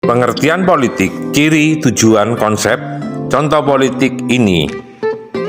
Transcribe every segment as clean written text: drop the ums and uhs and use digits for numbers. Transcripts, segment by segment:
Pengertian politik, ciri, tujuan, konsep, contoh politik ini.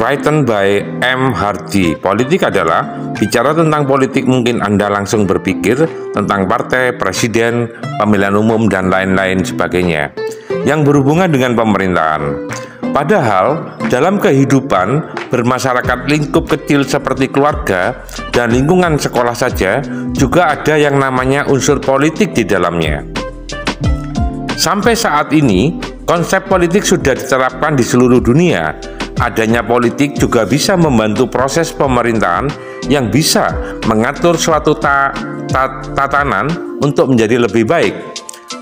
Written by M. Hardy. Politik adalah bicara tentang politik, mungkin Anda langsung berpikir tentang partai, presiden, pemilihan umum, dan lain-lain sebagainya yang berhubungan dengan pemerintahan. Padahal dalam kehidupan bermasyarakat lingkup kecil seperti keluarga dan lingkungan sekolah saja juga ada yang namanya unsur politik di dalamnya. Sampai saat ini, konsep politik sudah diterapkan di seluruh dunia. Adanya politik juga bisa membantu proses pemerintahan yang bisa mengatur suatu tatanan untuk menjadi lebih baik.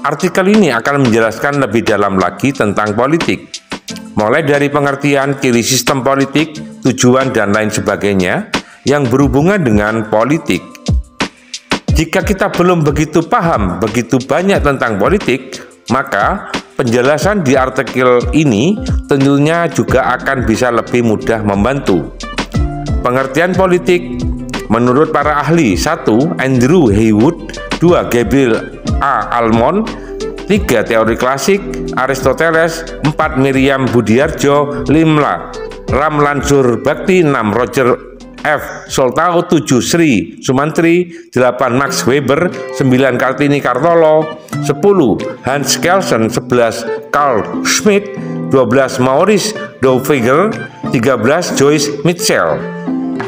Artikel ini akan menjelaskan lebih dalam lagi tentang politik, mulai dari pengertian, ciri sistem politik, tujuan, dan lain sebagainya yang berhubungan dengan politik. Jika kita belum begitu paham begitu banyak tentang politik, maka penjelasan di artikel ini tentunya juga akan bisa lebih mudah membantu. Pengertian politik menurut para ahli: 1. Andrew Haywood, 2. Gabriel A. Almond, 3. Teori klasik Aristoteles, 4. Miriam Budiarjo, 5. Ramlan Surbakti, 6. Roger F. Soltau, 7. Sri Sumantri, 8. Max Weber, 9. Kartini Kartolo, 10. Hans Kelsen, 11. Carl Schmitt, 12. Maurice Douvigel, 13. Joyce Mitchell.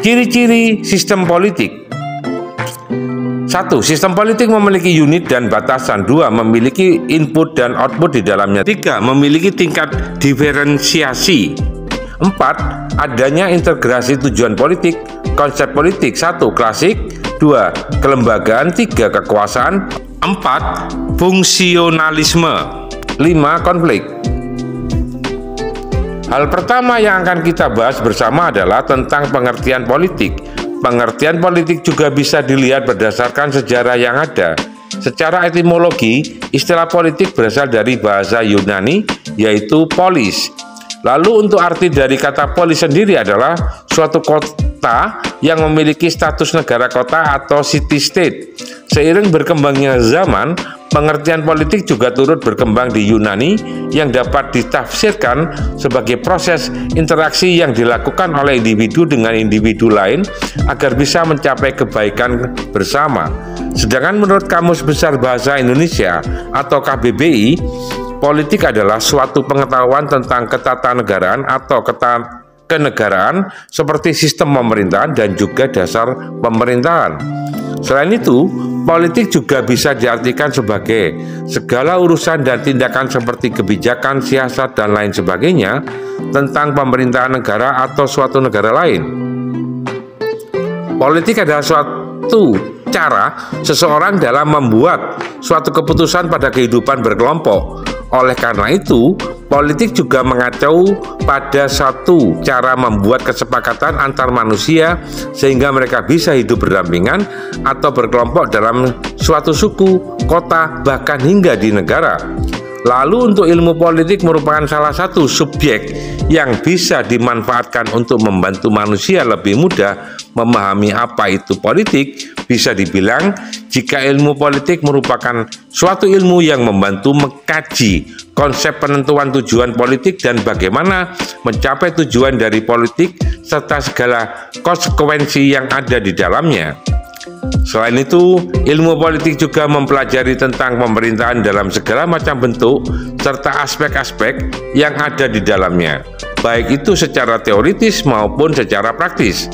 Ciri-ciri sistem politik. 1. Sistem politik memiliki unit dan batasan. 2. Memiliki input dan output di dalamnya. 3. Memiliki tingkat diferensiasi. 4. Adanya integrasi tujuan politik, konsep politik. 1. Klasik, 2. Kelembagaan, 3. Kekuasaan, 4. Fungsionalisme, 5. Konflik. Hal pertama yang akan kita bahas bersama adalah tentang pengertian politik. Pengertian politik juga bisa dilihat berdasarkan sejarah yang ada. Secara etimologi, istilah politik berasal dari bahasa Yunani, yaitu polis. Lalu untuk arti dari kata polis sendiri adalah suatu kota yang memiliki status negara kota atau city state. Seiring berkembangnya zaman, pengertian politik juga turut berkembang di Yunani yang dapat ditafsirkan sebagai proses interaksi yang dilakukan oleh individu dengan individu lain agar bisa mencapai kebaikan bersama. Sedangkan menurut Kamus Besar Bahasa Indonesia atau KBBI, politik adalah suatu pengetahuan tentang ketatanegaraan atau kenegaraan seperti sistem pemerintahan dan juga dasar pemerintahan. Selain itu, politik juga bisa diartikan sebagai segala urusan dan tindakan seperti kebijakan, siasat, dan lain sebagainya tentang pemerintahan negara atau suatu negara lain. Politik adalah suatu cara seseorang dalam membuat suatu keputusan pada kehidupan berkelompok. Oleh karena itu, politik juga mengacu pada satu cara membuat kesepakatan antar manusia sehingga mereka bisa hidup berdampingan atau berkelompok dalam suatu suku, kota, bahkan hingga di negara. Lalu untuk ilmu politik merupakan salah satu subjek yang bisa dimanfaatkan untuk membantu manusia lebih mudah memahami apa itu politik. Bisa dibilang jika ilmu politik merupakan suatu ilmu yang membantu mengkaji konsep penentuan tujuan politik dan bagaimana mencapai tujuan dari politik serta segala konsekuensi yang ada di dalamnya. Selain itu, ilmu politik juga mempelajari tentang pemerintahan dalam segala macam bentuk serta aspek-aspek yang ada di dalamnya, baik itu secara teoritis maupun secara praktis.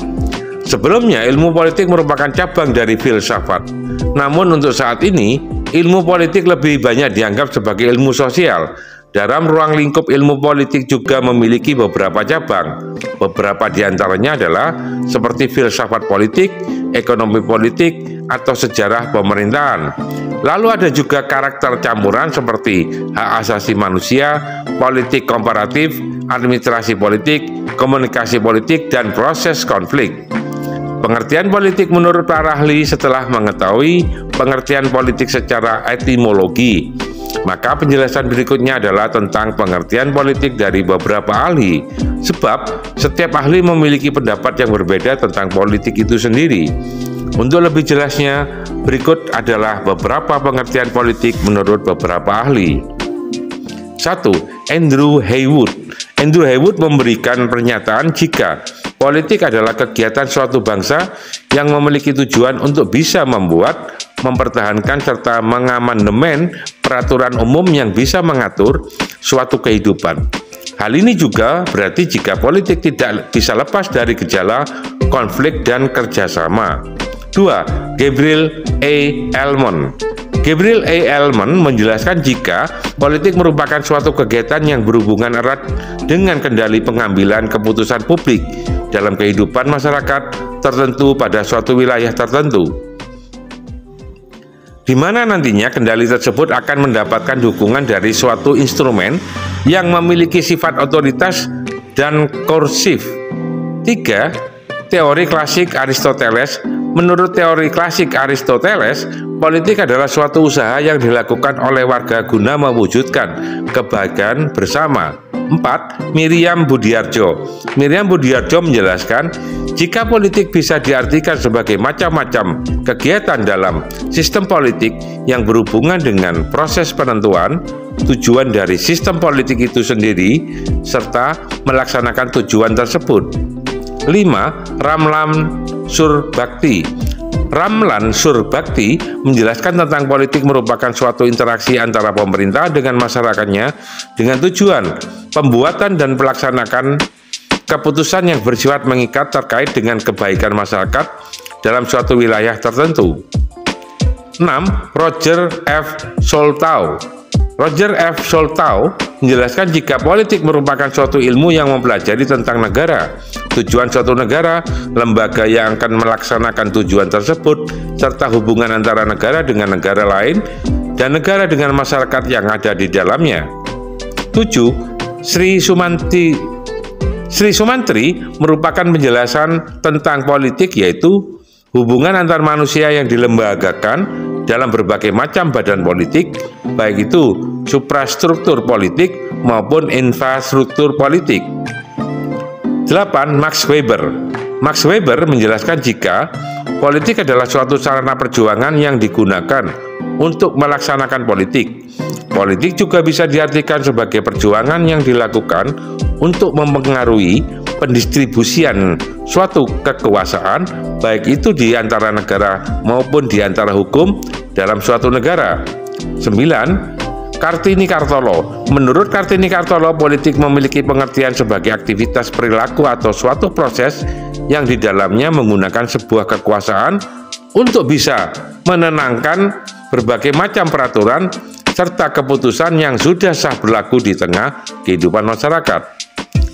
Sebelumnya, ilmu politik merupakan cabang dari filsafat. Namun untuk saat ini, ilmu politik lebih banyak dianggap sebagai ilmu sosial. Dalam ruang lingkup ilmu politik juga memiliki beberapa cabang. Beberapa di antaranya adalah seperti filsafat politik, ekonomi politik, atau sejarah pemerintahan. Lalu ada juga karakter campuran seperti hak asasi manusia, politik komparatif, administrasi politik, komunikasi politik, dan proses konflik. Pengertian politik menurut para ahli setelah mengetahui pengertian politik secara etimologi, maka penjelasan berikutnya adalah tentang pengertian politik dari beberapa ahli. Sebab setiap ahli memiliki pendapat yang berbeda tentang politik itu sendiri. Untuk lebih jelasnya, berikut adalah beberapa pengertian politik menurut beberapa ahli. 1. Andrew Haywood. Andrew Haywood memberikan pernyataan jika politik adalah kegiatan suatu bangsa yang memiliki tujuan untuk bisa membuat, mempertahankan, serta mengamandemen peraturan umum yang bisa mengatur suatu kehidupan. Hal ini juga berarti jika politik tidak bisa lepas dari gejala konflik dan kerjasama. 2. Gabriel A. Edelman. Gabriel A. Edelman menjelaskan jika politik merupakan suatu kegiatan yang berhubungan erat dengan kendali pengambilan keputusan publik dalam kehidupan masyarakat tertentu pada suatu wilayah tertentu, di mana nantinya kendali tersebut akan mendapatkan dukungan dari suatu instrumen yang memiliki sifat otoritas dan koersif. 3. Teori klasik Aristoteles. Menurut teori klasik Aristoteles, politik adalah suatu usaha yang dilakukan oleh warga guna mewujudkan kebaikan bersama. 4. Miriam Budiardjo. Miriam Budiardjo menjelaskan, jika politik bisa diartikan sebagai macam-macam kegiatan dalam sistem politik yang berhubungan dengan proses penentuan tujuan dari sistem politik itu sendiri, serta melaksanakan tujuan tersebut. 5. Ramlan Surbakti. Ramlan Surbakti menjelaskan tentang politik merupakan suatu interaksi antara pemerintah dengan masyarakatnya dengan tujuan pembuatan dan pelaksanaan keputusan yang bersifat mengikat terkait dengan kebaikan masyarakat dalam suatu wilayah tertentu. 6. Roger F. Soltau. Roger F. Soltau menjelaskan jika politik merupakan suatu ilmu yang mempelajari tentang negara, tujuan suatu negara, lembaga yang akan melaksanakan tujuan tersebut, serta hubungan antara negara dengan negara lain dan negara dengan masyarakat yang ada di dalamnya. 7. Sri Sumantri merupakan penjelasan tentang politik, yaitu hubungan antar manusia yang dilembagakan dalam berbagai macam badan politik, baik itu suprastruktur politik maupun infrastruktur politik. 8. Max Weber. Max Weber menjelaskan jika politik adalah suatu sarana perjuangan yang digunakan untuk melaksanakan politik. Politik juga bisa diartikan sebagai perjuangan yang dilakukan untuk mempengaruhi pendistribusian suatu kekuasaan, baik itu di antara negara maupun di antara hukum dalam suatu negara. 9. Kartini Kartolo. Menurut Kartini Kartolo, politik memiliki pengertian sebagai aktivitas perilaku atau suatu proses yang di dalamnya menggunakan sebuah kekuasaan untuk bisa menenangkan berbagai macam peraturan serta keputusan yang sudah sah berlaku di tengah kehidupan masyarakat.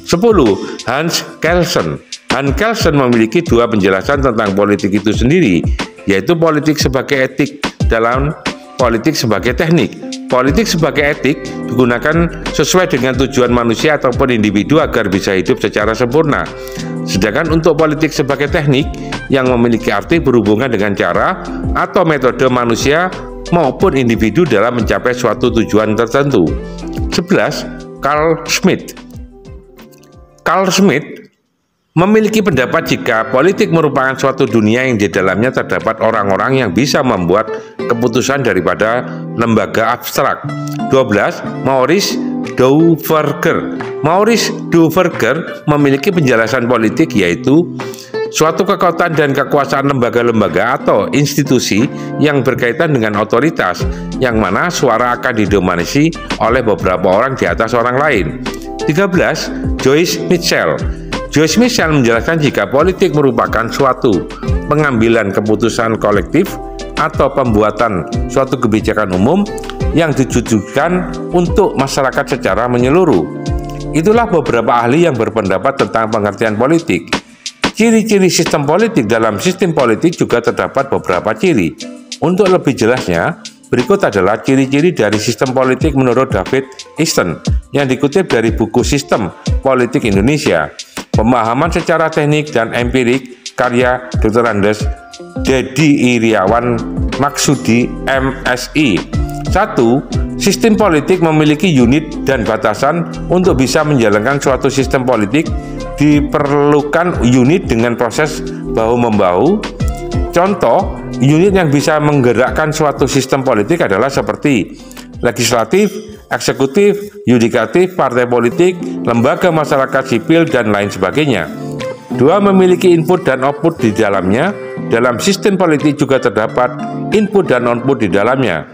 10. Hans Kelsen. Hans Kelsen memiliki dua penjelasan tentang politik itu sendiri, yaitu politik sebagai etik dalam politik sebagai teknik. Politik sebagai etik digunakan sesuai dengan tujuan manusia ataupun individu agar bisa hidup secara sempurna. Sedangkan untuk politik sebagai teknik yang memiliki arti berhubungan dengan cara atau metode manusia maupun individu dalam mencapai suatu tujuan tertentu. 11. Carl Schmitt. Carl Schmitt memiliki pendapat jika politik merupakan suatu dunia yang di dalamnya terdapat orang-orang yang bisa membuat keputusan daripada lembaga abstrak. 12. Maurice Duverger. Maurice Duverger memiliki penjelasan politik, yaitu suatu kekuatan dan kekuasaan lembaga-lembaga atau institusi yang berkaitan dengan otoritas, yang mana suara akan didominasi oleh beberapa orang di atas orang lain. 13. Joyce Mitchell. Joyce Mitchell menjelaskan jika politik merupakan suatu pengambilan keputusan kolektif atau pembuatan suatu kebijakan umum yang ditujukan untuk masyarakat secara menyeluruh. Itulah beberapa ahli yang berpendapat tentang pengertian politik. Ciri-ciri sistem politik. Dalam sistem politik juga terdapat beberapa ciri. Untuk lebih jelasnya, berikut adalah ciri-ciri dari sistem politik menurut David Easton yang dikutip dari buku Sistem Politik Indonesia, Pemahaman secara teknik dan empirik, karya Dr. Andes Dedi Iriawan Maksudi, MSI. 1. Sistem politik memiliki unit dan batasan. Untuk bisa menjalankan suatu sistem politik diperlukan unit dengan proses bahu-membahu. Contoh, unit yang bisa menggerakkan suatu sistem politik adalah seperti legislatif, eksekutif, yudikatif, partai politik, lembaga masyarakat sipil, dan lain sebagainya. Dua, memiliki input dan output di dalamnya. Dalam sistem politik juga terdapat input dan output di dalamnya.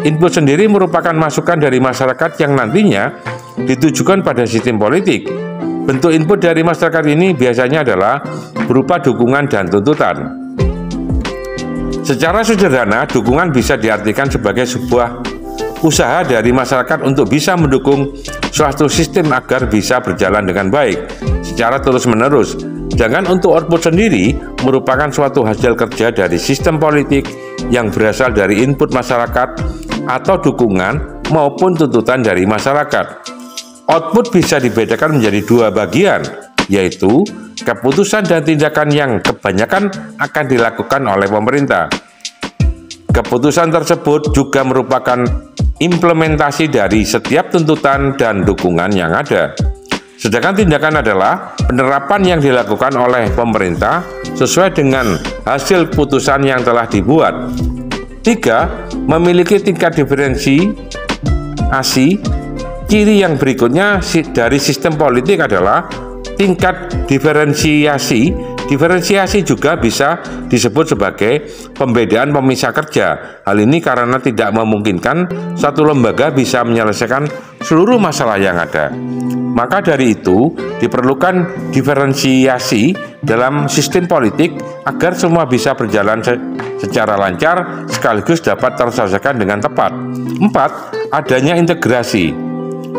Input sendiri merupakan masukan dari masyarakat yang nantinya ditujukan pada sistem politik. Bentuk input dari masyarakat ini biasanya adalah berupa dukungan dan tuntutan. Secara sederhana, dukungan bisa diartikan sebagai sebuah usaha dari masyarakat untuk bisa mendukung suatu sistem agar bisa berjalan dengan baik secara terus-menerus. Sedangkan untuk output sendiri merupakan suatu hasil kerja dari sistem politik yang berasal dari input masyarakat atau dukungan maupun tuntutan dari masyarakat. Output bisa dibedakan menjadi dua bagian, yaitu keputusan dan tindakan yang kebanyakan akan dilakukan oleh pemerintah. Keputusan tersebut juga merupakan implementasi dari setiap tuntutan dan dukungan yang ada. Sedangkan tindakan adalah penerapan yang dilakukan oleh pemerintah sesuai dengan hasil putusan yang telah dibuat. 3. Memiliki tingkat diferensiasi. Ciri yang berikutnya dari sistem politik adalah tingkat diferensiasi. Diferensiasi juga bisa disebut sebagai pembedaan pemisah kerja. Hal ini karena tidak memungkinkan satu lembaga bisa menyelesaikan seluruh masalah yang ada. Maka dari itu, diperlukan diferensiasi dalam sistem politik agar semua bisa berjalan secara lancar sekaligus dapat terselesaikan dengan tepat. 4. Adanya integrasi.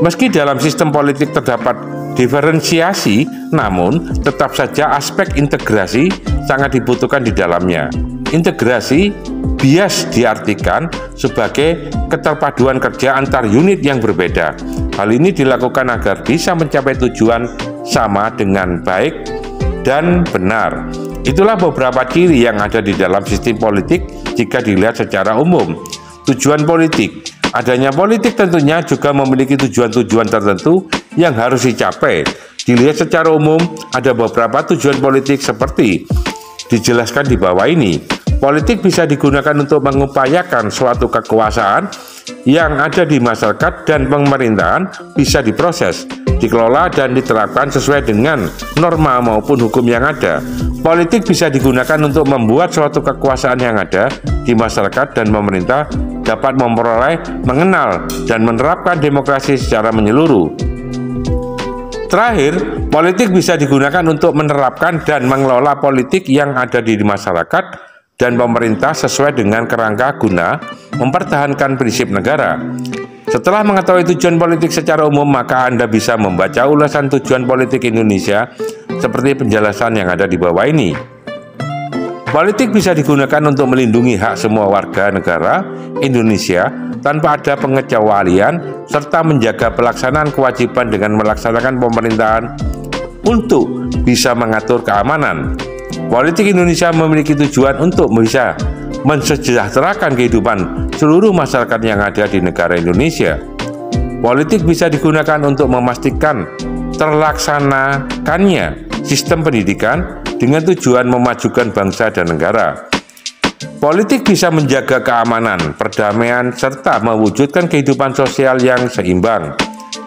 Meski dalam sistem politik terdapat diferensiasi, namun tetap saja aspek integrasi sangat dibutuhkan di dalamnya. Integrasi bias diartikan sebagai keterpaduan kerja antar unit yang berbeda. Hal ini dilakukan agar bisa mencapai tujuan sama dengan baik dan benar. Itulah beberapa ciri yang ada di dalam sistem politik jika dilihat secara umum. Tujuan politik. Adanya politik tentunya juga memiliki tujuan-tujuan tertentu yang harus dicapai. Dilihat secara umum, ada beberapa tujuan politik seperti dijelaskan di bawah ini. Politik bisa digunakan untuk mengupayakan suatu kekuasaan yang ada di masyarakat dan pemerintahan bisa diproses, dikelola, dan diterapkan sesuai dengan norma maupun hukum yang ada. Politik bisa digunakan untuk membuat suatu kekuasaan yang ada di masyarakat dan pemerintah dapat memperoleh, mengenal, dan menerapkan demokrasi secara menyeluruh. Terakhir, politik bisa digunakan untuk menerapkan dan mengelola politik yang ada di masyarakat dan pemerintah sesuai dengan kerangka guna mempertahankan prinsip negara. Setelah mengetahui tujuan politik secara umum, maka Anda bisa membaca ulasan tujuan politik Indonesia seperti penjelasan yang ada di bawah ini. Politik bisa digunakan untuk melindungi hak semua warga negara Indonesia tanpa ada pengecualian serta menjaga pelaksanaan kewajiban dengan melaksanakan pemerintahan untuk bisa mengatur keamanan. Politik Indonesia memiliki tujuan untuk bisa mensejahterakan kehidupan seluruh masyarakat yang ada di negara Indonesia. Politik bisa digunakan untuk memastikan terlaksanakannya sistem pendidikan dengan tujuan memajukan bangsa dan negara. Politik bisa menjaga keamanan, perdamaian, serta mewujudkan kehidupan sosial yang seimbang,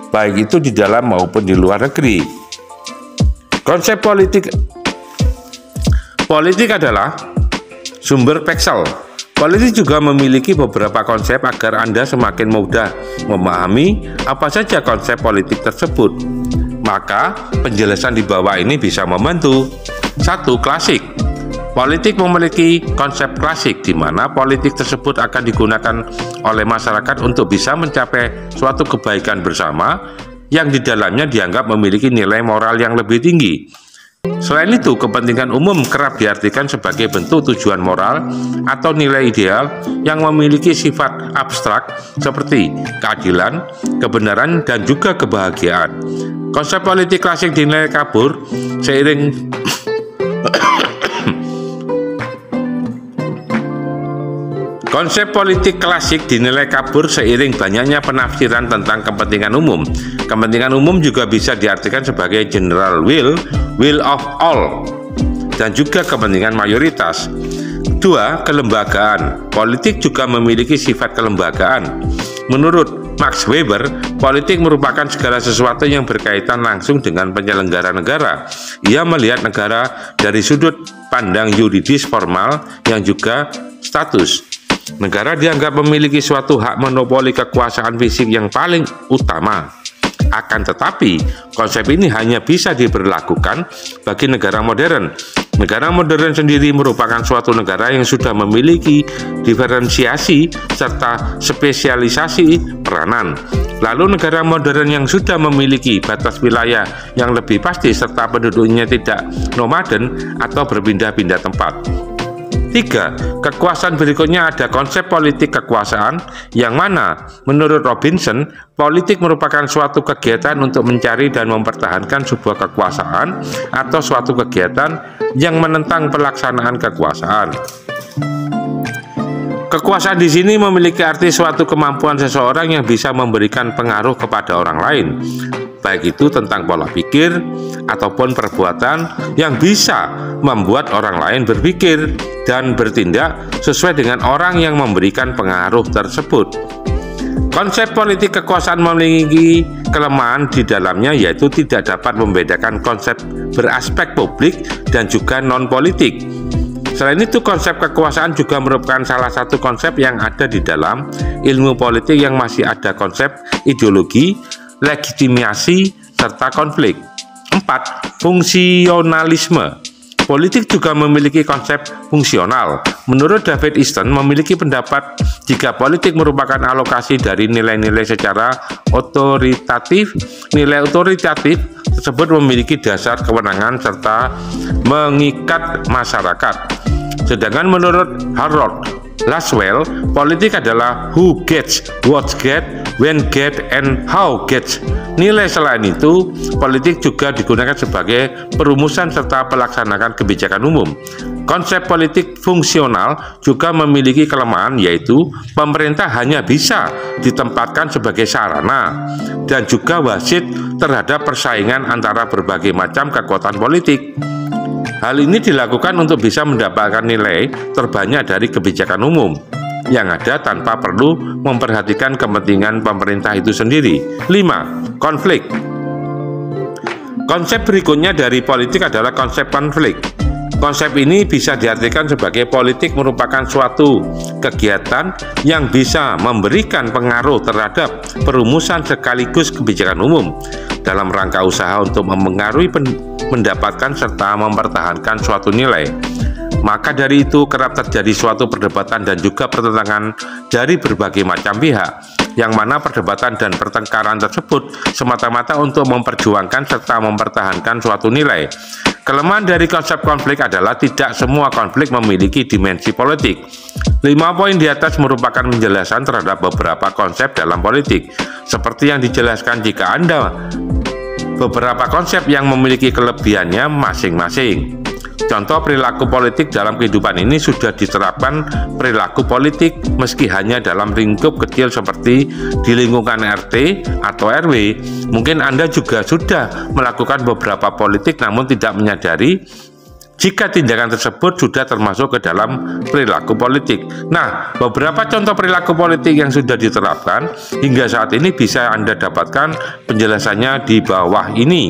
baik itu di dalam maupun di luar negeri. Konsep politik adalah sumber Pexel. Politik juga memiliki beberapa konsep agar Anda semakin mudah memahami apa saja konsep politik tersebut. Maka, penjelasan di bawah ini bisa membantu. 1. Klasik. Politik memiliki konsep klasik di mana politik tersebut akan digunakan oleh masyarakat untuk bisa mencapai suatu kebaikan bersama yang di dalamnya dianggap memiliki nilai moral yang lebih tinggi. Selain itu, kepentingan umum kerap diartikan sebagai bentuk tujuan moral atau nilai ideal yang memiliki sifat abstrak seperti keadilan, kebenaran, dan juga kebahagiaan. Konsep politik klasik dinilai kabur seiring Konsep politik klasik dinilai kabur seiring banyaknya penafsiran tentang kepentingan umum. Kepentingan umum juga bisa diartikan sebagai general will of all, dan juga kepentingan mayoritas. 2. Kelembagaan. Politik juga memiliki sifat kelembagaan. Menurut Max Weber, politik merupakan segala sesuatu yang berkaitan langsung dengan penyelenggara negara. Ia melihat negara dari sudut pandang yuridis formal yang juga status. Negara dianggap memiliki suatu hak monopoli kekuasaan fisik yang paling utama. Akan tetapi, konsep ini hanya bisa diberlakukan bagi negara modern. Negara modern sendiri merupakan suatu negara yang sudah memiliki diferensiasi serta spesialisasi peranan. Lalu negara modern yang sudah memiliki batas wilayah yang lebih pasti serta penduduknya tidak nomaden atau berpindah-pindah tempat. 3. Kekuasaan berikutnya ada konsep politik kekuasaan, yang mana menurut Robinson, politik merupakan suatu kegiatan untuk mencari dan mempertahankan sebuah kekuasaan atau suatu kegiatan yang menentang pelaksanaan kekuasaan. Kekuasaan di sini memiliki arti suatu kemampuan seseorang yang bisa memberikan pengaruh kepada orang lain, baik itu tentang pola pikir ataupun perbuatan yang bisa membuat orang lain berpikir dan bertindak sesuai dengan orang yang memberikan pengaruh tersebut. Konsep politik kekuasaan memiliki kelemahan di dalamnya, yaitu tidak dapat membedakan konsep beraspek publik dan juga non-politik. Selain itu, konsep kekuasaan juga merupakan salah satu konsep yang ada di dalam ilmu politik yang masih ada konsep ideologi, legitimasi, serta konflik. 4. Fungsionalisme. Politik juga memiliki konsep fungsional. Menurut David Easton, memiliki pendapat jika politik merupakan alokasi dari nilai-nilai secara otoritatif. Nilai otoritatif tersebut memiliki dasar kewenangan serta mengikat masyarakat. Sedangkan menurut Harold Laswell, politik adalah who gets, what get, when get, and how gets. Nilai selain itu, politik juga digunakan sebagai perumusan serta pelaksanakan kebijakan umum. Konsep politik fungsional juga memiliki kelemahan, yaitu pemerintah hanya bisa ditempatkan sebagai sarana dan juga wasit terhadap persaingan antara berbagai macam kekuatan politik. Hal ini dilakukan untuk bisa mendapatkan nilai terbanyak dari kebijakan umum yang ada tanpa perlu memperhatikan kepentingan pemerintah itu sendiri. 5. Konflik. Konsep berikutnya dari politik adalah konsep konflik. Konsep ini bisa diartikan sebagai politik merupakan suatu kegiatan yang bisa memberikan pengaruh terhadap perumusan sekaligus kebijakan umum dalam rangka usaha untuk mempengaruhi mendapatkan serta mempertahankan suatu nilai. Maka dari itu kerap terjadi suatu perdebatan dan juga pertentangan dari berbagai macam pihak, yang mana perdebatan dan pertengkaran tersebut semata-mata untuk memperjuangkan serta mempertahankan suatu nilai. Kelemahan dari konsep konflik adalah tidak semua konflik memiliki dimensi politik. 5 poin di atas merupakan penjelasan terhadap beberapa konsep dalam politik, seperti yang dijelaskan jika Anda beberapa konsep yang memiliki kelebihannya masing-masing. Contoh perilaku politik dalam kehidupan ini sudah diterapkan perilaku politik meski hanya dalam lingkup kecil seperti di lingkungan RT atau RW. Mungkin Anda juga sudah melakukan beberapa politik namun tidak menyadari jika tindakan tersebut sudah termasuk ke dalam perilaku politik. Nah, beberapa contoh perilaku politik yang sudah diterapkan hingga saat ini bisa Anda dapatkan penjelasannya di bawah ini.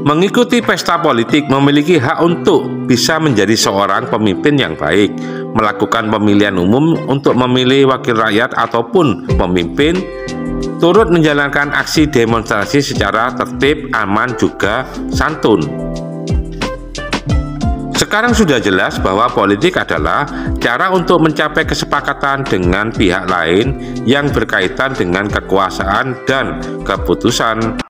Mengikuti pesta politik memiliki hak untuk bisa menjadi seorang pemimpin yang baik, melakukan pemilihan umum untuk memilih wakil rakyat ataupun pemimpin, turut menjalankan aksi demonstrasi secara tertib, aman, juga santun. Sekarang sudah jelas bahwa politik adalah cara untuk mencapai kesepakatan dengan pihak lain yang berkaitan dengan kekuasaan dan keputusan.